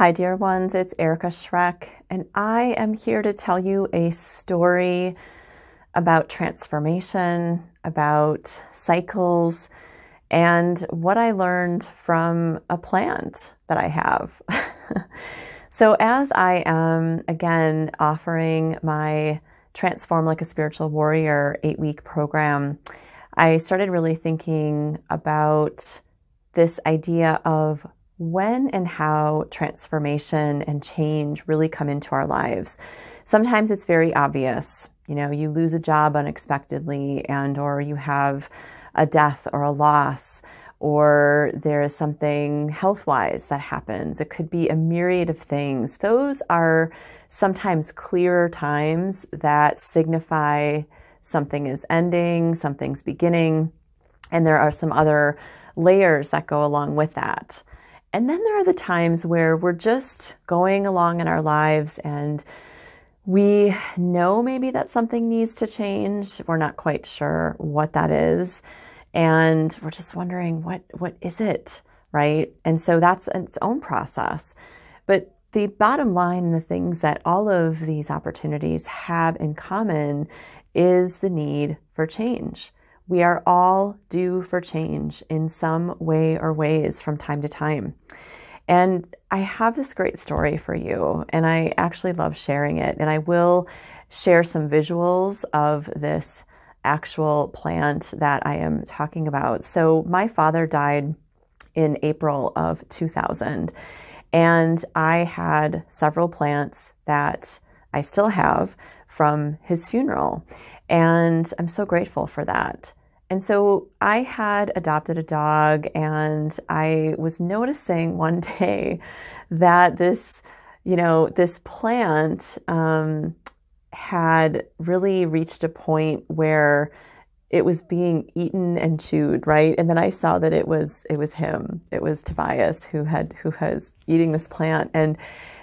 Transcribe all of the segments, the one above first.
Hi, dear ones, it's Erika Schreck, and I am here to tell you a story about transformation, about cycles, and what I learned from a plant that I have. So as I am, again, offering my Transform Like a Spiritual Warrior 8-week program, I started really thinking about this idea of when and how transformation and change really come into our lives. Sometimes it's very obvious. You know, you lose a job unexpectedly, or you have a death or a loss, or there is something health-wise that happens. It could be a myriad of things. Those are sometimes clearer times that signify something is ending, something's beginning, and there are some other layers that go along with that. And then there are the times where we're just going along in our lives and we know maybe that something needs to change. We're not quite sure what that is. And we're just wondering, what is it, right? And so that's its own process. But the bottom line, and the things that all of these opportunities have in common, is the need for change. We are all due for change in some way or ways from time to time. And I have this great story for you, and I actually love sharing it. And I will share some visuals of this actual plant that I am talking about. So my father died in April of 2000, and I had several plants that I still have from his funeral. And I'm so grateful for that. And so I had adopted a dog, and I was noticing one day that this plant had really reached a point where it was being eaten and chewed, right? And then I saw that it was him. It was Tobias who was eating this plant. And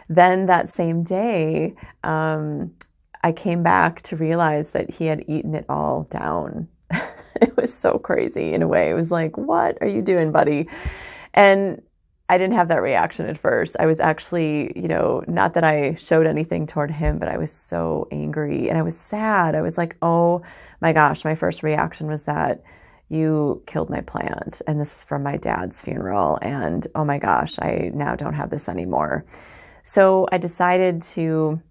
then that same day, I came back to realize that he had eaten it all down. It was so crazy in a way. It was like, what are you doing, buddy? And I didn't have that reaction at first. I was actually, not that I showed anything toward him, but I was so angry and I was sad. I was like, oh my gosh, my first reaction was that you killed my plant, and this is from my dad's funeral, and oh my gosh, I now don't have this anymore. So I decided to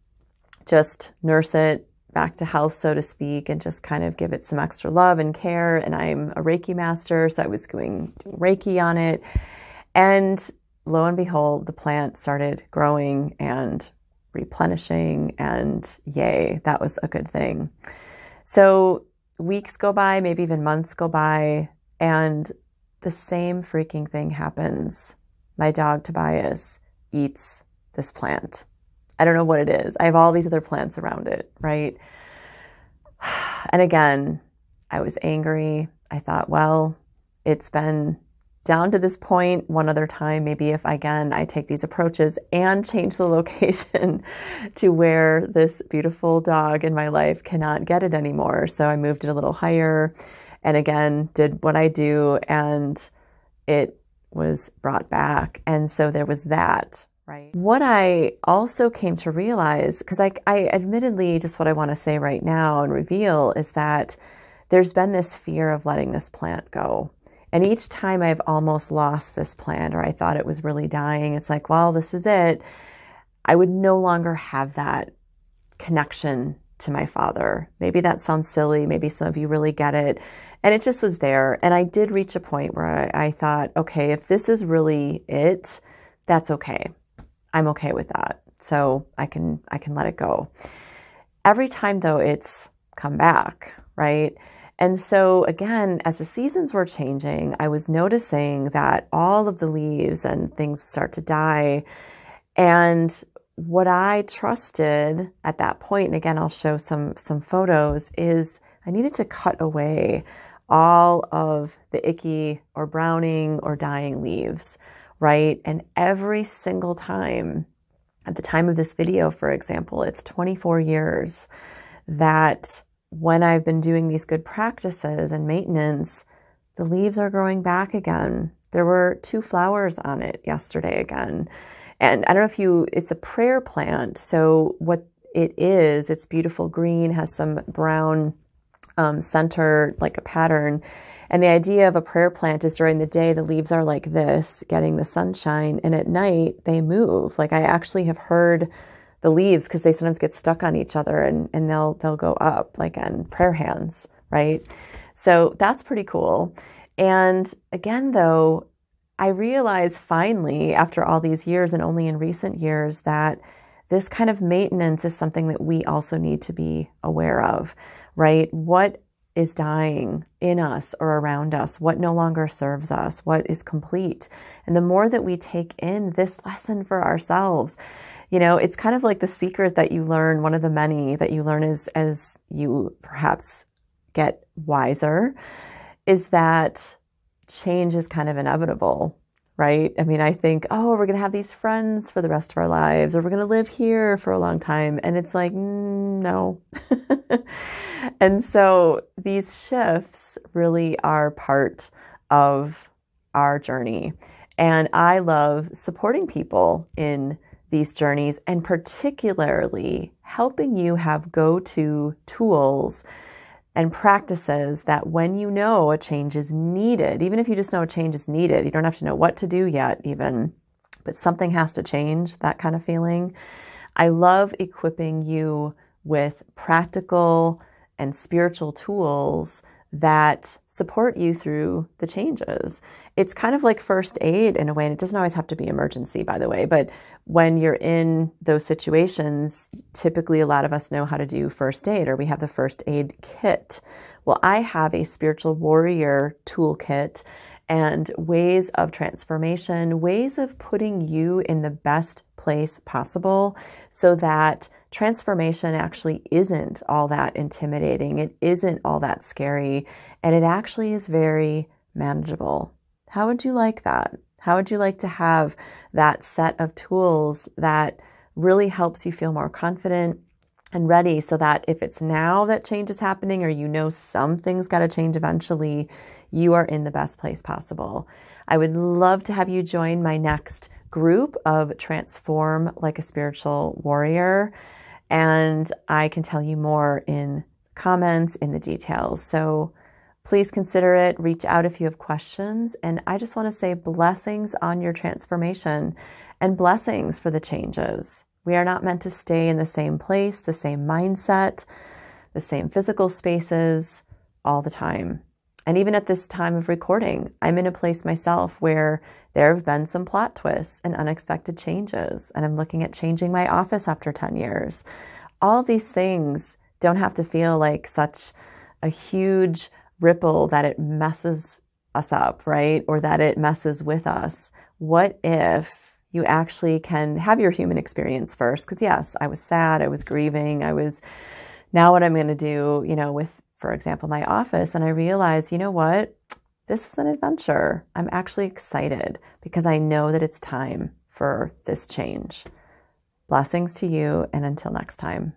just nurse it back to health, so to speak, and just kind of give it some extra love and care. And I'm a Reiki master, so I was doing Reiki on it. And lo and behold, the plant started growing and replenishing, and yay, that was a good thing. So weeks go by, maybe even months go by, and the same freaking thing happens. My dog Tobias eats this plant. I don't know what it is. I have all these other plants around it, right? And again, I was angry. I thought, well, it's been down to this point one other time. Maybe if, again, I take these approaches and change the location to where this beautiful dog in my life cannot get it anymore. So I moved it a little higher and again, did what I do, and it was brought back. And so there was that. Right. What I also came to realize, because I admittedly, just what I want to say right now and reveal is that there's been this fear of letting this plant go. And each time I've almost lost this plant, or I thought it was really dying, it's like, well, this is it. I would no longer have that connection to my father. Maybe that sounds silly. Maybe some of you really get it. And it just was there. And I did reach a point where I thought, okay, if this is really it, that's okay. I'm okay with that. So I can let it go. Every time though, it's come back, right? And so again, as the seasons were changing, I was noticing that all of the leaves and things start to die. And what I trusted at that point, and again, I'll show some photos, is I needed to cut away all of the icky or browning or dying leaves. Right? And every single time, at the time of this video, for example, it's 24 years that when I've been doing these good practices and maintenance, the leaves are growing back again. There were 2 flowers on it yesterday again. And I don't know if it's a prayer plant. So what it is, it's beautiful green, has some brown center, like a pattern. And the idea of a prayer plant is during the day, the leaves are like this, getting the sunshine. And at night, they move. Like I actually have heard the leaves, because they sometimes get stuck on each other, and they'll go up like on prayer hands, right? So that's pretty cool. And again, though, I realized finally, after all these years and only in recent years, that this kind of maintenance is something that we also need to be aware of, right? What is dying in us or around us? What no longer serves us? What is complete? And the more that we take in this lesson for ourselves, it's kind of like the secret that you learn, one of the many that you learn as you perhaps get wiser, is that change is kind of inevitable, right? I mean, I think, oh, we're going to have these friends for the rest of our lives, or we're going to live here for a long time. And it's like, no. And so these shifts really are part of our journey. And I love supporting people in these journeys, and particularly helping you have go-to tools and practices that when you know a change is needed, even if you just know a change is needed, you don't have to know what to do yet even, but something has to change, that kind of feeling. I love equipping you with practical and spiritual tools that support you through the changes. It's kind of like first aid in a way, and it doesn't always have to be emergency, by the way, but when you're in those situations, typically a lot of us know how to do first aid, or we have the first aid kit. Well, I have a spiritual warrior toolkit and ways of transformation, ways of putting you in the best place possible so that transformation actually isn't all that intimidating. It isn't all that scary, and it actually is very manageable. How would you like that? How would you like to have that set of tools that really helps you feel more confident and ready, so that if it's now that change is happening, or something's got to change eventually, you are in the best place possible? I would love to have you join my next group of Transform Like a Spiritual Warrior, and I can tell you more in comments, in the details. So please consider it. Reach out if you have questions. And I just want to say blessings on your transformation, and blessings for the changes. We are not meant to stay in the same place, the same mindset, the same physical spaces all the time. And even at this time of recording, I'm in a place myself where there have been some plot twists and unexpected changes. And I'm looking at changing my office after 10 years. All of these things don't have to feel like such a huge ripple that it messes us up, right? Or that it messes with us. What if you actually can have your human experience first? Because yes, I was sad, I was grieving, now what I'm going to do, with, for example, my office. And I realized, you know what? This is an adventure. I'm actually excited because I know that it's time for this change. Blessings to you, and until next time.